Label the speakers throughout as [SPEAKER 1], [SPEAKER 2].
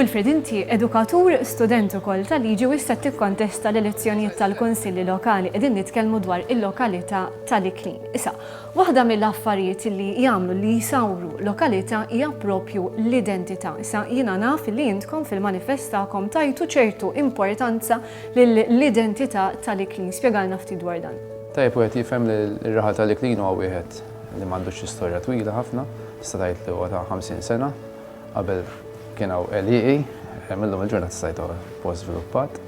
[SPEAKER 1] Wilfred, inti edukatur, student ukoll tal-liġi u issa tikkontesta l-elezzjonijiet tal-Kunsilli Lokali qegħdin nitkellmu dwar il-lokalità tal-Iklin. Issa, waħda mill-affarijiet li jagħmlu li jsawru lokalità hija proprju l-identità. Issa jiena naf li intkom fil-manifestakom tajtu ċertu importanza lill-identità tal-Iklin. Spjegalna ftit dwar dan.
[SPEAKER 2] Tajjeb wieħed jifhem li r-raħal tal-Iklin huwa wieħed li m'għandux istorja twila ħafna, tista' tgħid li huwa ta' 50 sena qabel kien hawn LEA, millum il-ġurnata stajt post żviluppat.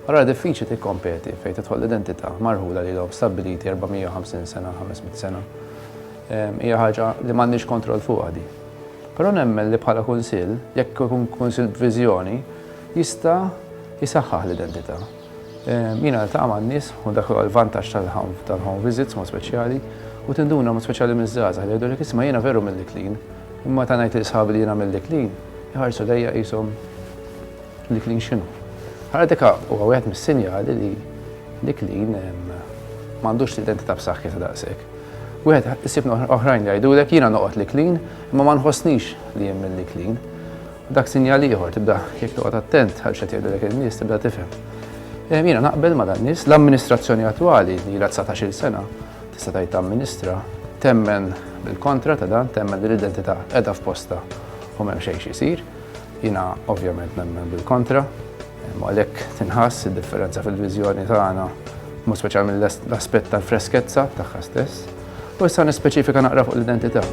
[SPEAKER 2] Allura diffiċli tikkompeti fejn tidħol l-identità marħula lilhom stabbiliti 450 sena, 500 sena. Hija ħaġa li m'għandniex kontroll fuqha di. Però nemmen li bħala kunsill, jekk ikun kunsill b'viżjoni, jista' jisaħħaħ l-identità. Jiena niltaqa' man-nies u dak huwa l-vantaġġ tal-home visits mod speċjali u tinduna mod speċjali miż-żgħażagħ li jgħidu lek isma' jiena veru mill-Iklin, imma ta' ngħid li sħabi li jiena mill-Iklin, jħarsu lejja qishom l-Iklin x'inhu. Ħara dik huwa wieħed mis-sinjali li l-Iklin m'għandux l-identità b'saħħitha daqshekk. Wieħed isib oħrajn li jgħidulek jiena noqgħod l-Iklin imma ma nħossnix li jien mill-Iklin. Dak sinjal ieħor tibda jekk toqgħod attent għal x'qed jgħidulek in-nies tibda tifhem. Jiena naqbel ma' dan nies, l-amministrazzjoni attwali li ilha 19-il sena tista' tgħid tamministra temmen bil-kontra ta' dan, temmen li l-identità qiegħda f'posta u m'hemm xejn xi jsir. Jiena ovvjament nemmen bil-kontra, għalhekk tinħass id-differenza fil-viżjoni tagħna mod speċjali mill-aspett tal-freskezza tagħha stess. U issa nispeċifika naqra fuq l-identità.